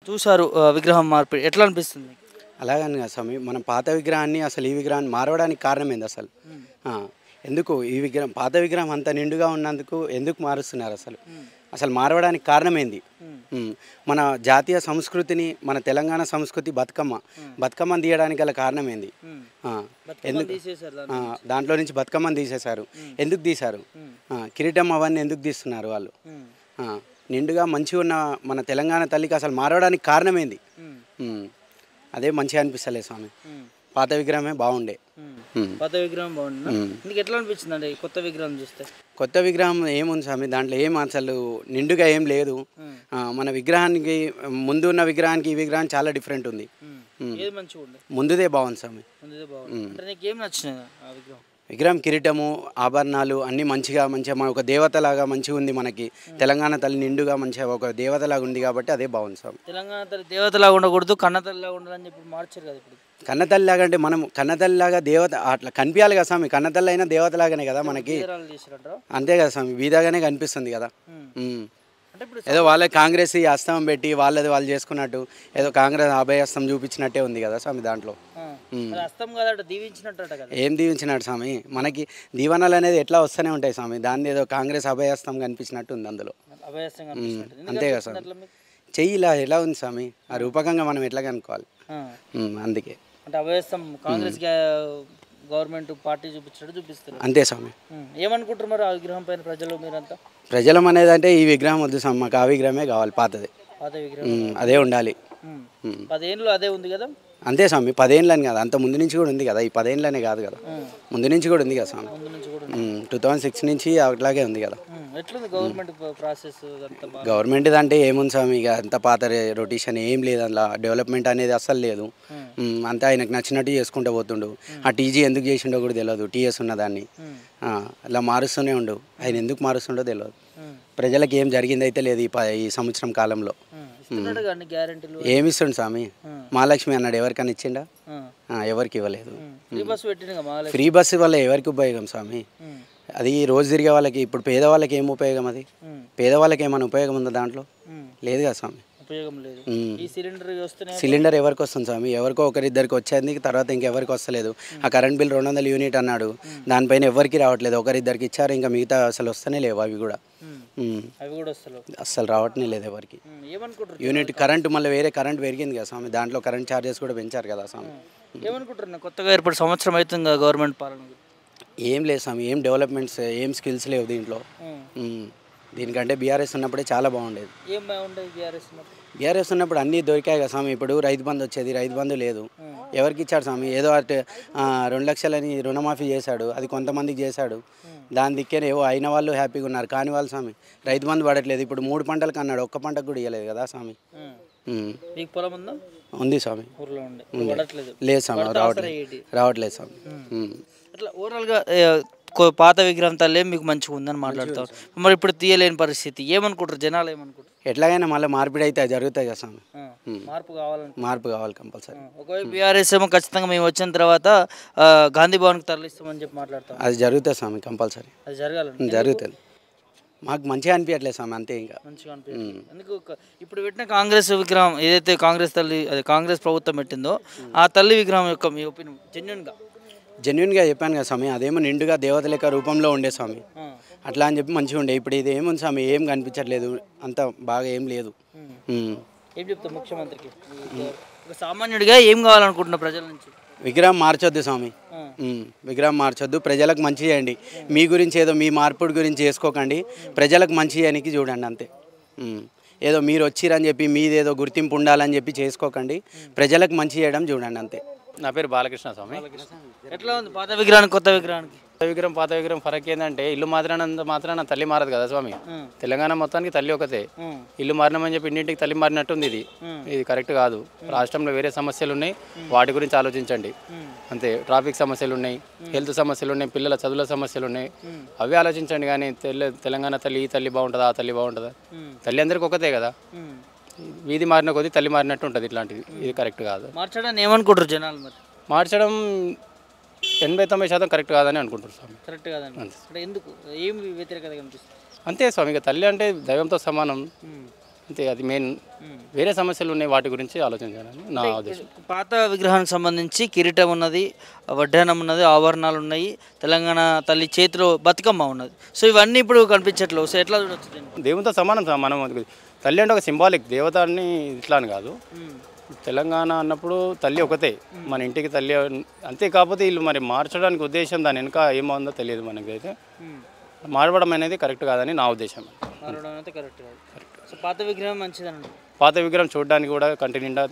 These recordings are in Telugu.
చూసారు విగ్రహం మార్పిడి ఎట్లా అనిపిస్తుంది మీకు? అలాగని కాదు స్వామి, మనం పాత విగ్రహాన్ని అసలు ఈ విగ్రహాన్ని మారవడానికి కారణం ఏంది అసలు? ఆ, ఎందుకు ఈ విగ్రహం పాత విగ్రహం అంత నిండుగా ఉన్నందుకు ఎందుకు మారుస్తున్నారు అసలు? అసలు మారవడానికి కారణం ఏంది? మన జాతీయ సంస్కృతిని, మన తెలంగాణ సంస్కృతి బతుకమ్మని తీయడానికి గల కారణం ఏంది? ఎందుకు దాంట్లో నుంచి బతుకమ్మని తీసేశారు? ఎందుకు తీశారు? కిరీటం అవన్నీ ఎందుకు తీస్తున్నారు వాళ్ళు? నిండుగా మంచిగా ఉన్న మన తెలంగాణ తల్లికి అసలు మారవడానికి కారణం ఏంది? అదే మంచిగా అనిపిస్తలేదు స్వామి. పాత విగ్రహమే బాగుండే. పాత విగ్రహం బాగుంది. నీకు ఎట్లా అనిపించింది అంటే కొత్త విగ్రహం చూస్తే? కొత్త విగ్రహం ఏముంది స్వామి, దాంట్లో ఏం అసలు నిండుగా ఏం లేదు. మన విగ్రహానికి ముందు ఉన్న విగ్రహానికి ఈ విగ్రహం చాలా డిఫరెంట్ ఉంది. ఏది మంచిగా ఉండే? ముందుదే బాగుంది స్వామి. ముందుదే బాగుంది. అంటే నీకు ఏం నచ్చినాయి ఆ విగ్రహం? విగ్రహం కిరీటము, ఆభరణాలు అన్నీ మంచిగా ఒక దేవతలాగా మంచిగా ఉంది. మనకి తెలంగాణ తల్లి నిండుగా మంచిగా ఒక దేవతలాగా ఉంది కాబట్టి అదే బాగుంది స్వామి. తెలంగాణ తల్లి దేవతలాగా ఉండకూడదు, కన్నతల్లిలాగా ఉండాలని చెప్పి మార్చారు కదా ఇప్పుడు. కన్నతల్లిలాగా అంటే మనం కన్నతల్లిలాగా దేవత అట్లా కనిపించాలి కదా స్వామి. కన్నతల్లి అయినా దేవతలాగానే కదా మనకి. అంతే కదా స్వామి, వీధాగానే కనిపిస్తుంది కదా. ఏదో వాళ్ళే కాంగ్రెస్ ఈ హస్తం పెట్టి వాళ్ళది వాళ్ళు చేసుకున్నట్టు ఏదో కాంగ్రెస్ అభయహస్తం చూపించినట్టే ఉంది కదా స్వామి దాంట్లో. ఏం దీవించినట్టు స్వామి? మనకి దీవెనలు అనేది ఎట్లా వస్తూనే ఉంటాయి స్వామి. దాన్ని ఏదో కాంగ్రెస్ అభయహస్తం కనిపించినట్టు ఉంది అందులో. అంతే కదా స్వామి. చెయ్యి ఇలా ఎలా ఉంది స్వామి? ఆ రూపకంగా మనం ఎట్లా కనుక్కోవాలి? అందుకే అంటే అభయహస్తం కాంగ్రెస్ గవర్నమెంట్ పార్టీ చూపిస్తారు. అంతే స్వామి. ఏమనుకుంటారు మరి ఆ విగ్రహం పైన ప్రజలు? మీరంతా ప్రజలం అనేది అంటే ఈ విగ్రహం వద్దు స్వామి, మాకు ఆ విగ్రహమే కావాలి, పాతదే. పాత విగ్రహం అదే ఉండాలి. 10 ఏళ్ళు అదే ఉంది కదా. అంతే స్వామి, 10 ఏళ్ళని కాదు, అంత ముందు నుంచి కూడా ఉంది కదా. ఈ 10 ఏళ్ళనే కాదు కదా, ముందు నుంచి కూడా ఉంది కదా స్వామి. 2006 నుంచి అట్లాగే ఉంది కదా. ఎట్లుంది గవర్నమెంట్ ప్రాసెస్? గవర్నమెంట్ అంటే ఏముంది స్వామి, ఇక అంత పాత రొటేషన్ ఏం లేదు అందులో. డెవలప్మెంట్ అనేది అస్సలు లేదు. అంతే ఆయనకు నచ్చినట్టు చేసుకుంటూ పోతుండు. ఆ టీజీ ఎందుకు చేసిండో కూడా తెలియదు. టీఎస్ ఉన్నదాన్ని అలా మారుస్తూనే ఉండు. ఆయన ఎందుకు మారుస్తుండో తెలియదు. ప్రజలకు ఏం జరిగిందైతే లేదు ఈ సంవత్సరం కాలంలో. ఏమిస్తుండు స్వామి? మహాలక్ష్మి అన్నాడు, ఎవరికైనా ఇచ్చిండా? ఎవరికి ఇవ్వలేదు. ఫ్రీ బస్సు వల్ల ఎవరికి ఉపయోగం స్వామి? అది రోజు తిరిగే వాళ్ళకి, ఇప్పుడు పేదవాళ్ళకి ఏం ఉపయోగం? అది పేదవాళ్ళకి ఏమైనా ఉపయోగం ఉందా దాంట్లో? లేదు కదా స్వామి. సిలిండర్ ఎవరికి వస్తుంది స్వామి? ఎవరికో ఒకరిద్దరికి వచ్చేది, తర్వాత ఇంకెవరికి వస్తలేదు. ఆ కరెంట్ బిల్ 200 యూనిట్ అన్నాడు, దానిపైన ఎవరికి రావట్లేదు. ఒకరిద్దరికి ఇచ్చారు, ఇంకా మిగతా అసలు వస్తూనే లేవు. అవి కూడా అస్సలు రావట్నే లేదు ఎవరికి. యూనిట్ కరెంటు మళ్ళీ వేరే కరెంట్ పెరిగింది కదా స్వామి, దాంట్లో కరెంట్ ఛార్జెస్ కూడా పెంచారు కదా స్వామి. ఏమనుకుంటున్నా కొత్తగా ఏర్పడి సంవత్సరం అవుతుంది గవర్నమెంట్ పాలన? ఏం లేదు స్వామి, ఏం డెవలప్మెంట్స్, ఏం స్కిల్స్ లేవు దీంట్లో. దీనికంటే బీఆర్ఎస్ ఉన్నప్పుడే చాలా బాగుండేది. ఏం బాగుండేది బీఆర్ఎస్ ఉన్నప్పుడు అన్నీ దొరికాయి కదా స్వామి. ఇప్పుడు రైతు బంధు వచ్చేది, రైతు బంధు లేదు. ఎవరికి ఇచ్చాడు స్వామి? ఏదో 2 లక్షలని రుణమాఫీ చేశాడు, అది కొంతమందికి చేశాడు. దాని దిక్కే ఏవో అయిన వాళ్ళు హ్యాపీగా ఉన్నారు, కాని వాళ్ళు స్వామి రైతు బంధు పడట్లేదు. ఇప్పుడు 3 పంటలకు అన్నాడు, ఒక్క పంటకు కూడా ఇవ్వలేదు కదా స్వామి. ఉంది స్వామి. లేదు స్వామి, రావట్లేదు స్వామి. అట్లా ఓవరాల్గా పాత విగ్రహం తల్లే మీకు మంచిగా ఉందని మాట్లాడతాం. మరి ఇప్పుడు తీయలేని పరిస్థితి, ఏమనుకుంటారు జనాలు? ఏమనుకుంటారు? ఎట్లాగైనా మళ్ళీ మార్పిడి అయితే జరుగుతాయి కదా స్వామి. మార్పు కావాలి కంపల్సరీ. ఒకవేళ బీఆర్ఎస్ ఏమో ఖచ్చితంగా మేము వచ్చిన తర్వాత గాంధీ భవన్కి తరలిస్తామని చెప్పి మాట్లాడతాం. అది జరుగుతుంది స్వామి కంపల్సరీ. అది జరగాలి. జరుగుతుంది. మాకు మంచిగా అనిపించట్లేదు స్వామి, అంతే. ఇంకా మంచిగా అనిపించలేదు. ఎందుకు? ఇప్పుడు పెట్టిన కాంగ్రెస్ విగ్రహం ఏదైతే కాంగ్రెస్ తల్లి, అదే కాంగ్రెస్ ప్రభుత్వం పెట్టిందో ఆ తల్లి విగ్రహం యొక్క మీ ఒపీనియన్ జెన్యున్గా చెప్పాను కదా స్వామి, అదేమో నిండుగా దేవత లెక్క రూపంలో ఉండే స్వామి. అట్లా అని చెప్పి మంచిగా ఉండే. ఇప్పుడు ఇది ఏముంది స్వామి, ఏం కనిపించట్లేదు, అంత బాగా ఏం లేదు. ఏం చెప్తాం ముఖ్యమంత్రికి? ఒక సామాన్యుడిగా ఏం కావాలనుకుంటున్నా ప్రజల నుంచి? విగ్రహం మార్చొద్దు స్వామి, విగ్రహం మార్చొద్దు. ప్రజలకు మంచి చేయండి. మీ గురించి ఏదో మీ మార్పుడి గురించి చేసుకోకండి, ప్రజలకు మంచి చేయడానికి చూడండి అంతే. ఏదో మీరు వచ్చిరని చెప్పి మీదేదో గుర్తింపు ఉండాలని చెప్పి చేసుకోకండి, ప్రజలకు మంచి చేయడం చూడండి అంతే. నా పేరు బాలకృష్ణ స్వామి. ఎట్లా ఉంది పాత విగ్రహానికి కొత్త విగ్రహానికి? పాత విగ్రహం ఫరక్ ఏంటంటే, ఇల్లు మాత్రాన తల్లి మారదు కదా స్వామి. తెలంగాణ మొత్తానికి తల్లి ఒకతే. ఇల్లు మారినామని చెప్పి ఇంటింటికి తల్లి మారినట్టుంది. ఇది కరెక్ట్ కాదు. రాష్ట్రంలో వేరే సమస్యలు ఉన్నాయి, వాటి గురించి ఆలోచించండి అంతే. ట్రాఫిక్ సమస్యలు ఉన్నాయి, హెల్త్ సమస్యలు ఉన్నాయి, పిల్లల చదువుల సమస్యలు ఉన్నాయి, అవి ఆలోచించండి. కానీ తెలంగాణ తల్లి, ఈ తల్లి బాగుంటుందా, ఆ తల్లి బాగుంటుందా? తల్లి అందరికి ఒకతే కదా. వీధి మారిన కొద్దీ తల్లి మారినట్టు ఉంటుంది. ఇట్లాంటిది ఇది కరెక్ట్ కాదు. మార్చడానికి ఏమనుకుంటారు జనాలు? మరి మార్చడం 80-90% కరెక్ట్ కాదని అనుకుంటారు స్వామి. కరెక్ట్ కాదని అంటే ఎందుకు? ఏం వ్యతిరేకత కనిపిస్తుంది? అంతే స్వామి, ఇక తల్లి అంటే దైవంతో సమానం. అంతే, అది మెయిన్. వేరే సమస్యలు ఉన్నాయి, వాటి గురించి ఆలోచించాలని నా ఉద్దేశం. పాత విగ్రహానికి సంబంధించి కిరీటం ఉన్నది, వడ్డానం ఉన్నది, ఆభరణాలు ఉన్నాయి, తెలంగాణ తల్లి చేతిలో బతుకమ్మ ఉన్నది. సో ఇవన్నీ ఇప్పుడు కనిపించట్లేవు. సో ఎట్లా చూడొచ్చు దీన్ని? దేవునితో సమానం మనం తల్లి అంటే ఒక సింబాలిక్, దేవత అని ఇట్లా అని కాదు. తెలంగాణ అన్నప్పుడు తల్లి ఒకతే, మన ఇంటికి తల్లి అంతే. కాకపోతే వీళ్ళు మరి మార్చడానికి ఉద్దేశం దాని వెనుక ఏమో తెలియదు మనకైతే. మారవడం అనేది కరెక్ట్ కాదని నా ఉద్దేశం. మారడం అయితే కరెక్ట్ కాదు. సో పాత విగ్రహం మంచిదండి. పాత విగ్రహం చూడడానికి కూడా కంటి నిండా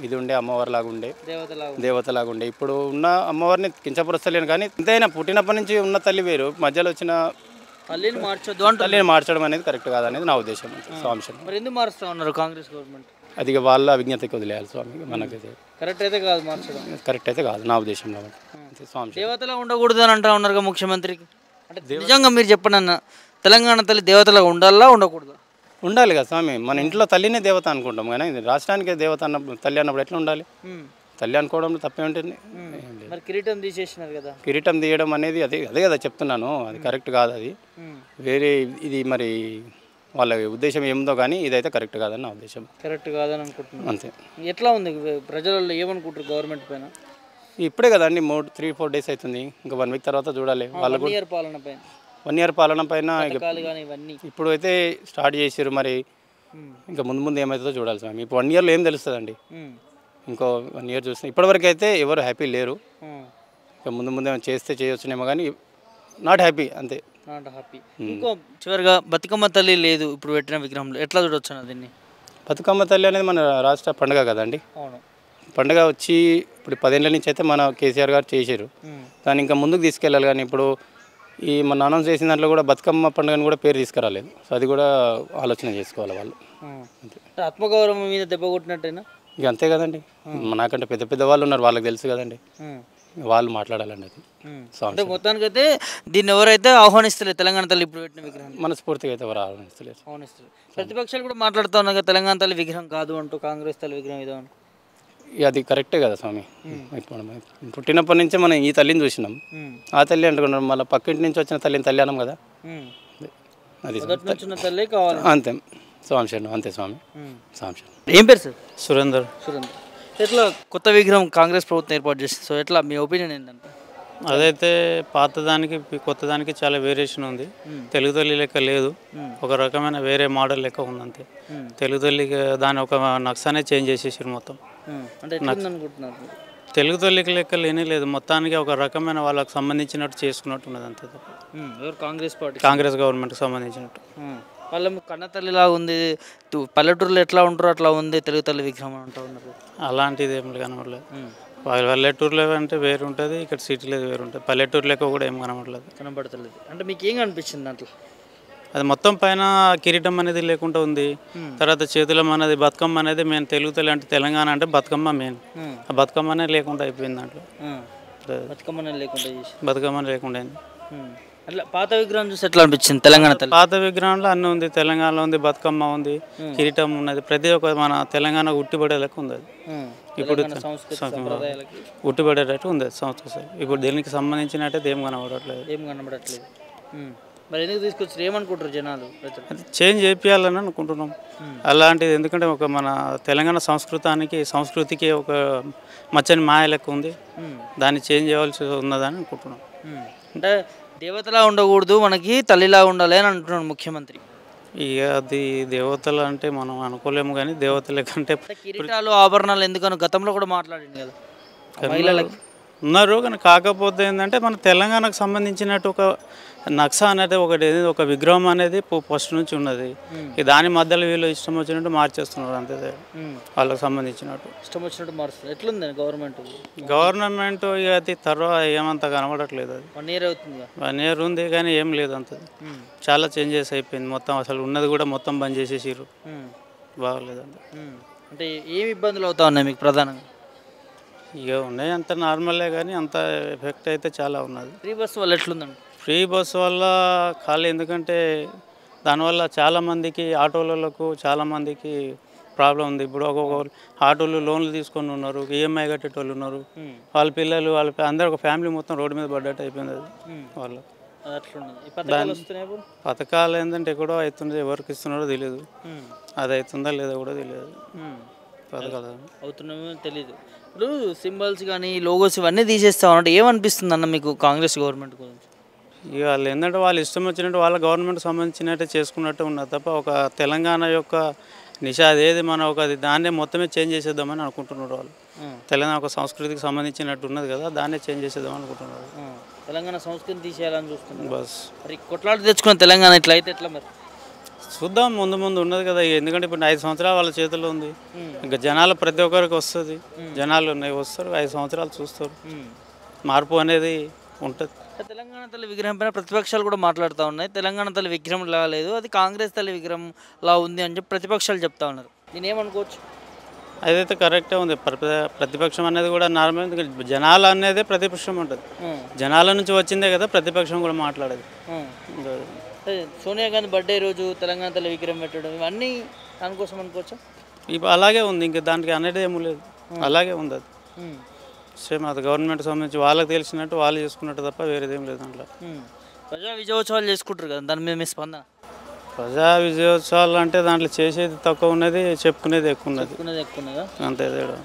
ఇది ఉండే, అమ్మవారిలాగా ఉండే, దేవతలాగా ఉండే. ఇప్పుడు ఉన్న అమ్మవారిని కించపరుస్తలేను, కానీ ఎంతైనా పుట్టినప్పటి నుంచి ఉన్న తల్లి వేరు, మధ్యలో వచ్చిన తల్లిని మార్చొద్దు, తల్లిని మార్చడం అనేది కరెక్ట్ కాదనేది నా ఉద్దేశం. స్వామి మరి ఎందుకు మారుస్తూ ఉన్నారు కాంగ్రెస్ గవర్నమెంట్? అది వాళ్ళ విజ్ఞతకి వదిలేయాలి స్వామి. మనకైతే కరెక్ట్ అయితే కాదు, మార్చడం కరెక్ట్ అయితే కాదు నా ఉద్దేశంలో. స్వామి దేవతలా ఉండకూడదు అని అంటా ఉన్నారు ముఖ్యమంత్రికి. అంటే నిజంగా మీరు చెప్పండి అన్న, తెలంగాణ తల్లి దేవతలా ఉండాలా ఉండకూడదా? ఉండాలి కదా స్వామి. మన ఇంట్లో తల్లినే దేవత అనుకుంటాం, కానీ రాష్ట్రానికి దేవత అన్నప్పుడు తల్లి అన్నప్పుడు ఎట్లా ఉండాలి? తల్లి అనుకోవడంలో తప్పేంటుంది. మరి కిరీటం తీసేసినారు కదా. కిరీటం తీయడం అనేది అదే అదే కదా చెప్తున్నాను, అది కరెక్ట్ కాదు. అది వేరే ఇది మరి వాళ్ళ ఉద్దేశం ఏముందో, కానీ ఇదైతే కరెక్ట్ కాదని నా ఉద్దేశం. కరెక్ట్ కాదని అనుకుంటున్నాను. అంతే. ఎట్లా ఉంది ప్రజలలో ఏమనుకుంటారు గవర్నమెంట్ పైన? ఇప్పుడే కదండి 3-4 డేస్ అవుతుంది, ఇంకా 1 వీక్ తర్వాత చూడాలి. వాళ్ళు 1 ఇయర్ పాలన పైన 1 ఇయర్ పాలన పైన ఇవన్నీ ఇప్పుడు అయితే స్టార్ట్ చేసారు. మరి ఇంకా ముందు ముందు ఏమవుతుందో చూడాలి స్వామి. ఇప్పుడు 1 ఇయర్లో ఏం తెలుస్తుందండి? ఇంకో 1 ఇయర్ చూస్తే ఇప్పటివరకు అయితే ఎవరు హ్యాపీ లేరు. ఇంకా ముందు ముందు ఏమైనా చేస్తే చేయొచ్చునేమో, కానీ నాట్ హ్యాపీ, అంతే. Not happy. ఇంకో చివరిగా బతుకమ్మ తల్లి లేదు ఇప్పుడు పెట్టిన విగ్రహంలో, ఎట్లా చూడొచ్చు దీన్ని? బతుకమ్మ తల్లి అనేది మన రాష్ట్ర పండుగ కదండి. అవును, పండుగ వచ్చి ఇప్పుడు 10 ఏళ్ళ నుంచి అయితే మన కేసీఆర్ గారు చేశారు. దాన్ని ఇంకా ముందుకు తీసుకెళ్ళాలి. కానీ ఇప్పుడు ఈ మన అనౌన్స్ చేసిన దాంట్లో కూడా బతుకమ్మ పండుగని కూడా పేరు తీసుకురాలేదు. సో అది కూడా ఆలోచన చేసుకోవాలి వాళ్ళు. ఆత్మగౌరవం మీద దెబ్బ కొట్టినట్టేనా? ఇక అంతే కదండి. నాకంటే పెద్ద పెద్ద వాళ్ళు ఉన్నారు, వాళ్ళకి తెలుసు కదండి, వాళ్ళు మాట్లాడాలండి. అది అంటే మొత్తానికైతే దీన్ని ఎవరైతే ఆహ్వానిస్తలేదు తెలంగాణ తల్లి ఇప్పుడు పెట్టిన విగ్రహం, మనస్ఫూర్తిగా అయితే ఎవరు ఆహ్వానిస్తలేదు. ప్రతిపక్షాలు కూడా మాట్లాడుతూ ఉన్నాయి కదా, తెలంగాణ తల్లి విగ్రహం కాదు అంటూ, కాంగ్రెస్ తల్లి విగ్రహం ఇదో అని. అది కరెక్టే కదా స్వామి. ఇప్పుడు పుట్టినప్పటి నుంచే మనం ఈ తల్లిని చూసినాం, ఆ తల్లి అంటున్నాం, మళ్ళీ పక్కింటి నుంచి వచ్చిన తల్లిని తల్లి అన్నాం కదా. అది తల్లి కావాలి, అంతే. స్వామి శరణం, అంతే స్వామి. స్వామి శరణం. ఏం పేరు సార్? సురేందర్. ఎట్లా కొత్త విగ్రహం కాంగ్రెస్ ప్రభుత్వం ఏర్పాటు చేస్తుంది, సో ఎట్లా మీ ఒపీనియన్ ఏంటంటే? అదైతే పాతదానికి కొత్తదానికి చాలా వేరియేషన్ ఉంది. తెలుగు తల్లి లెక్క లేదు, ఒక రకమైన వేరే మోడల్ లెక్క ఉంది అంతే. తెలుగు తల్లికి దాని ఒక నక్సానే చేంజ్ చేసేసారు మొత్తం. తెలుగు తల్లికి లెక్క లేనే లేదు, మొత్తానికి ఒక రకమైన వాళ్ళకి సంబంధించినట్టు చేసుకున్నట్టు ఉన్నది అంతే తప్ప. కాంగ్రెస్ గవర్నమెంట్కి సంబంధించినట్టు వాళ్ళ కన్న తల్లిలాగా ఉంది. పల్లెటూరులో ఎట్లా ఉంటారో అట్లా ఉంది తెలుగు తల్లి విగ్రహం అంటూ ఉన్నారు. అలాంటిది ఏం కనబడలేదు. పల్లెటూరులో అంటే వేరు ఉంటుంది, ఇక్కడ సిటీలో వేరు ఉంటుంది. పల్లెటూరు లెక్క కూడా ఏం కనబడతలేదు. అంటే మీకు ఏం అనిపించింది అట్లా? అది మొత్తం పైన కిరీటం అనేది లేకుండా ఉంది. తర్వాత చేతులం అనేది బతుకమ్మ అనేది మెయిన్. తెలుగు తల్లి అంటే తెలంగాణ అంటే బతుకమ్మ మెయిన్. ఆ బతుకమ్మ అనేది లేకుండా అయిపోయింది దాంట్లో. బతుకమ్మ లేకుండా అయింది. అట్లా పాత విగ్రహం చూసి ఎట్లా అనిపించింది తెలంగాణ తల్లి? పాత విగ్రహంలో అన్నీ ఉంది, తెలంగాణలో ఉంది, బతుకమ్మ ఉంది, కిరీటం ఉన్నది, ప్రతి ఒక్క మన తెలంగాణ ఉట్టిపడే లెక్క ఉంది. అది ఇప్పుడు ఉట్టిపడేటట్టు ఉంది సంస్కృతి. ఇప్పుడు దీనికి సంబంధించినట్టు ఏం కనబడట్లేదు. మరి ఎందుకు తీసుకొచ్చారు, ఏమనుకుంటారు జనాలు? అది చేంజ్ చేయాలని అనుకుంటున్నాం అలాంటిది. ఎందుకంటే ఒక మన తెలంగాణ సంస్కృతికి ఒక మచ్చని మాయ లెక్క ఉంది, దాన్ని చేంజ్ చేయవలసి ఉన్నదని అనుకుంటున్నాం. అంటే దేవతలా ఉండకూడదు, మనకి తల్లిలా ఉండాలి అని అంటున్నాడు ముఖ్యమంత్రి. ఇక అది దేవతలు అంటే మనం అనుకోలేము, కానీ దేవతలే కంటే కిరీటాలు ఆభరణాలు ఎందుకని గతంలో కూడా మాట్లాడింది కదా మహిళలకి ఉన్నారు. కానీ కాకపోతే ఏంటంటే మన తెలంగాణకు సంబంధించినట్టు ఒక నక్సా అనేది ఒక విగ్రహం అనేది ఫస్ట్ నుంచి ఉన్నది. దాని మధ్యలో వీళ్ళు ఇష్టం వచ్చినట్టు మార్చేస్తున్నారు అంతే, వాళ్ళకి సంబంధించినట్టు ఇష్టం వచ్చినట్టు మారుస్తుంది. ఎట్లుంది గవర్నమెంట్ ఇక అది తర్వాత ఏమంతా కనబడట్లేదు. అది 1 ఇయర్ అవుతుంది, 1 ఇయర్ ఉంది కానీ ఏం లేదు అంత. చాలా చేంజెస్ అయిపోయింది మొత్తం, అసలు ఉన్నది కూడా మొత్తం బంద్ చేసేసారు, బాగలేదు అంత. అంటే ఏమి ఇబ్బందులు అవుతా ఉన్నాయి మీకు ప్రధానంగా? ఇక ఉన్నాయి అంత నార్మలే, కానీ అంత ఎఫెక్ట్ అయితే చాలా ఉన్నది. ఫ్రీ బస్సు వల్ల ఎట్లుందండి? ఫ్రీ బస్సు వల్ల ఖాళీ, ఎందుకంటే దానివల్ల చాలామందికి ఆటోలకు చాలామందికి ప్రాబ్లం ఉంది. ఇప్పుడు ఒక్కొక్క ఆటోలు లోన్లు తీసుకొని ఉన్నారు, ఈఎంఐ కట్టేటోళ్ళు ఉన్నారు, వాళ్ళ పిల్లలు అందరూ ఒక ఫ్యామిలీ మొత్తం రోడ్డు మీద పడ్డట్టు అయిపోయింది. అది వాళ్ళు అది అట్లున్నది. ఈ పథకాలు వస్తున్నాయి ఇప్పుడు. పథకాలు ఏంటంటే ఎక్కడో అవుతుంది, ఎవరికి ఇస్తున్నారో తెలియదు, అది అవుతుందా లేదా కూడా తెలియదు. పథకాలు అవుతున్నామో తెలీదు. ఇప్పుడు సింబల్స్ కానీ లోగోస్ ఇవన్నీ తీసేస్తా ఉన్నట్టు ఏమనిపిస్తుంది అన్న మీకు కాంగ్రెస్ గవర్నమెంట్ గురించి? ఇక వాళ్ళు ఏంటంటే వాళ్ళు ఇష్టం వచ్చినట్టు వాళ్ళ గవర్నమెంట్ సంబంధించినట్టే చేసుకున్నట్టు ఉన్నది తప్ప ఒక తెలంగాణ యొక్క నిషాద్ ఏది మన ఒక దాన్నే మొత్తమే చేంజ్ చేసేద్దామని అనుకుంటున్నారు వాళ్ళు. తెలంగాణ ఒక సంస్కృతికి సంబంధించినట్టు ఉన్నది కదా, దాన్నే చేంజ్ చేసేద్దామని అనుకుంటున్నారు. తెలంగాణ సంస్కృతిని తీసేయాలని చూస్తున్నారు. బస్ మరి కొట్లాడి తెచ్చుకున్న తెలంగాణ ఇట్లా అయితే ఎట్లా మరి? చూద్దాం, ముందు ముందు ఉన్నది కదా. ఎందుకంటే ఇప్పుడు 5 సంవత్సరాలు వాళ్ళ చేతుల్లో ఉంది. ఇంకా జనాలు ప్రతి ఒక్కరికి వస్తుంది, జనాలు ఉన్నాయి, వస్తారు, 5 సంవత్సరాలు చూస్తారు, మార్పు అనేది ఉంటుంది. తెలంగాణ తల్లి విగ్రహం పైన ప్రతిపక్షాలు కూడా మాట్లాడుతూ ఉన్నాయి. తెలంగాణ తల్లి విగ్రహం లా లేదు, అది కాంగ్రెస్ తల్లి విగ్రహం లా ఉంది అని చెప్పి ప్రతిపక్షాలు చెప్తా ఉన్నారు. నేనేమనుకోవచ్చు? అదైతే కరెక్టే ఉంది. ప్రతిపక్షం అనేది కూడా నార్మల్, జనాలు అనేది ప్రతిపక్షం ఉంటుంది. జనాల నుంచి వచ్చిందే కదా ప్రతిపక్షం కూడా మాట్లాడేది. సోనియా గాంధీ బర్త్డే రోజు తెలంగాణ తల్లి విగ్రహం పెట్టడం ఇవన్నీ దానికోసం అనుకోవచ్చా? ఇప్పుడు అలాగే ఉంది, ఇంకా దానికి అనేది ఏమీ లేదు, అలాగే ఉంది. అది సేమ్ అది గవర్నమెంట్ సంబంధించి వాళ్ళకి తెలిసినట్టు వాళ్ళు చేసుకున్నట్టు తప్ప వేరేదేం లేదు దాంట్లో. ప్రజా విజయోత్సవాలు చేసుకుంటారు కదా, దాని మీద మీ స్పందన? ప్రజా విజయోత్సవాలు అంటే దాంట్లో చేసేది తక్కువ ఉన్నది, చెప్పుకునేది ఎక్కువ ఉన్నది, ఎక్కువ ఉన్నదా? అంతే తేడా.